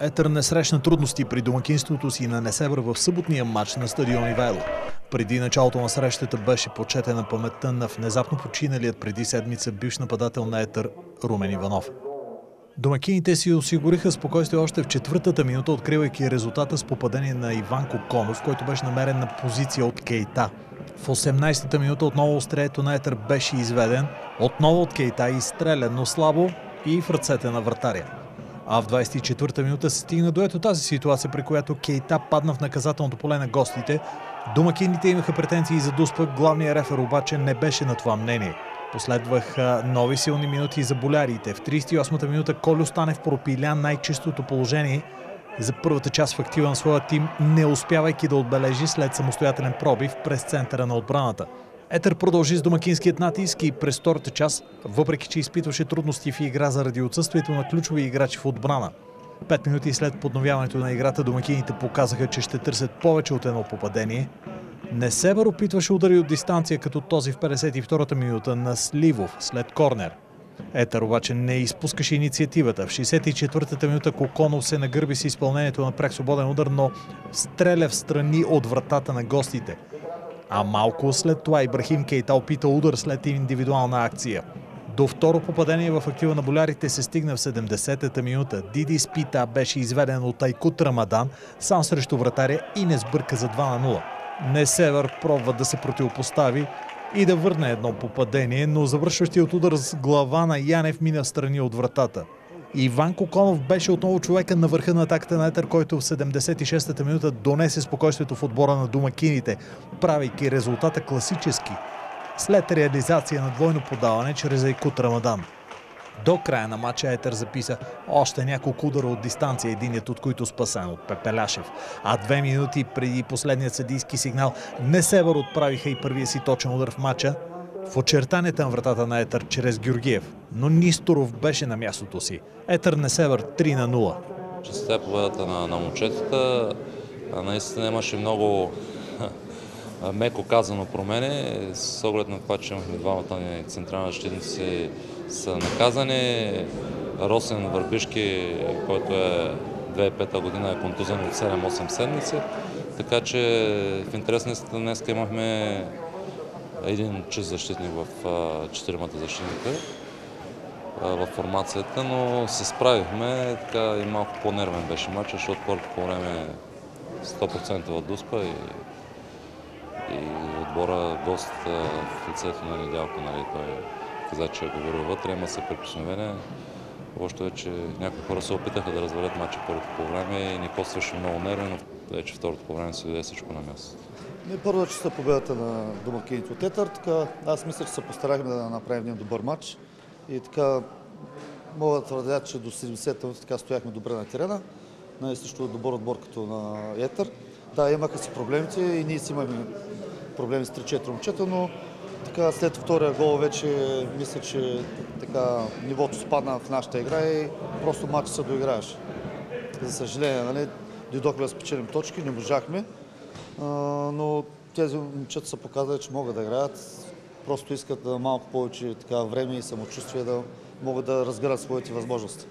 Етър не срещна трудности при домакинството си на Несебър в съботния матч на стадион Ивайло. Преди началото на срещата беше почетена паметта на внезапно починалият преди седмица бивш нападател на Етър Румен Иванов. Домакините си осигуриха спокойствие още в четвъртата минута, откривайки резултата с попадение на Иван Коконов, който беше намерен на позиция от Кейта. В 18-та минута отново острието на Етър беше изведен, отново от Кейта изстрелян, но слабо и в ръцете на вратаря. А в 24-та минута се стигна до ето тази ситуация, при която Кейта падна в наказателното поле на гостите. Домакините имаха претенции за дуспък, главният рефер обаче не беше на това мнение. Последваха нови силни минути за болярите. В 38-та минута Колю Станев пропиля най-чистото положение за първата част в актива на своя тим, не успявайки да отбележи след самостоятелен пробив през центъра на отбраната. Етър продължи с домакинският натиск и през втората част, въпреки че изпитваше трудности в игра заради отсъствието на ключови играчи в отбрана. 5 минути след подновяването на играта домакините показаха, че ще търсят повече от едно попадение. Несебър опитваше удари от дистанция, като този в 52-та минута на Сливов след корнер. Етър обаче не изпускаше инициативата. В 64-та минута Коконов се нагърби с изпълнението на пряк свободен удар, но стреля в страни от вратата на гостите. А малко след това Ибрахим Кейта опита удар след индивидуална акция. До второ попадение в актива на болярите се стигна в 70-та минута. Диди Спита беше изведен от Айкут Рамадан сам срещу вратаря и не сбърка за 2-0. Несебър пробва да се противопостави и да върне едно попадение, но завършващият удар с глава на Янев мина страни от вратата. Иван Коконов беше отново човека на върха на атаката на Етър, който в 76-та минута донесе спокойствието в отбора на домакините, правейки резултата класически след реализация на двойно подаване чрез Айкут Рамадан. До края на матча Етър записа още няколко удара от дистанция, единият от които спасен от Пепеляшев. А 2 минути преди последният съдийски сигнал Несебър отправиха и първия си точен удар в матча в очертанията на вратата на Етър чрез Георгиев. Но Нисторов беше на мястото си. Етър Несебър 3-0. Честта победата на момчетата. Наистина имаше много меко казано промени, с оглед на това, че имахме двамата ни централни защитници са наказани. Росен Върбишки, който е 2005 година, е контузен от 7-8 седмици. Така че в интерес днес имахме един чист защитник в четиримата защитника в формацията, но се справихме. Така и малко по-нервен беше матчът, защото първото по време 100% в дуспа и отбора гост в лицето на Недялко, той каза, че е говорил вътре, има се прикосновение. Още е, че някои хора се опитаха да развалят матча първото по време и не костваше много нервно, но вече второто по време се даде всичко на място. Първо, че са победата на домакините от Етър. Аз мисля, че се постарахме да направим един добър матч. И така мога да твърдя, че до 70-та минути така стояхме добре на терена. Също добър отбор като на Етър. Да, имаха си проблемите и ние си имахме проблеми с 3-4 момчета, но така, след втория гол вече мисля, че така, нивото спадна в нашата игра и просто матчът се доиграеше. За съжаление, дойдохме да спечелим точки, не можахме, но тези момчета са показали, че могат да играят. Просто искат малко повече така, време и самочувствие да могат да разгърнат своите възможности.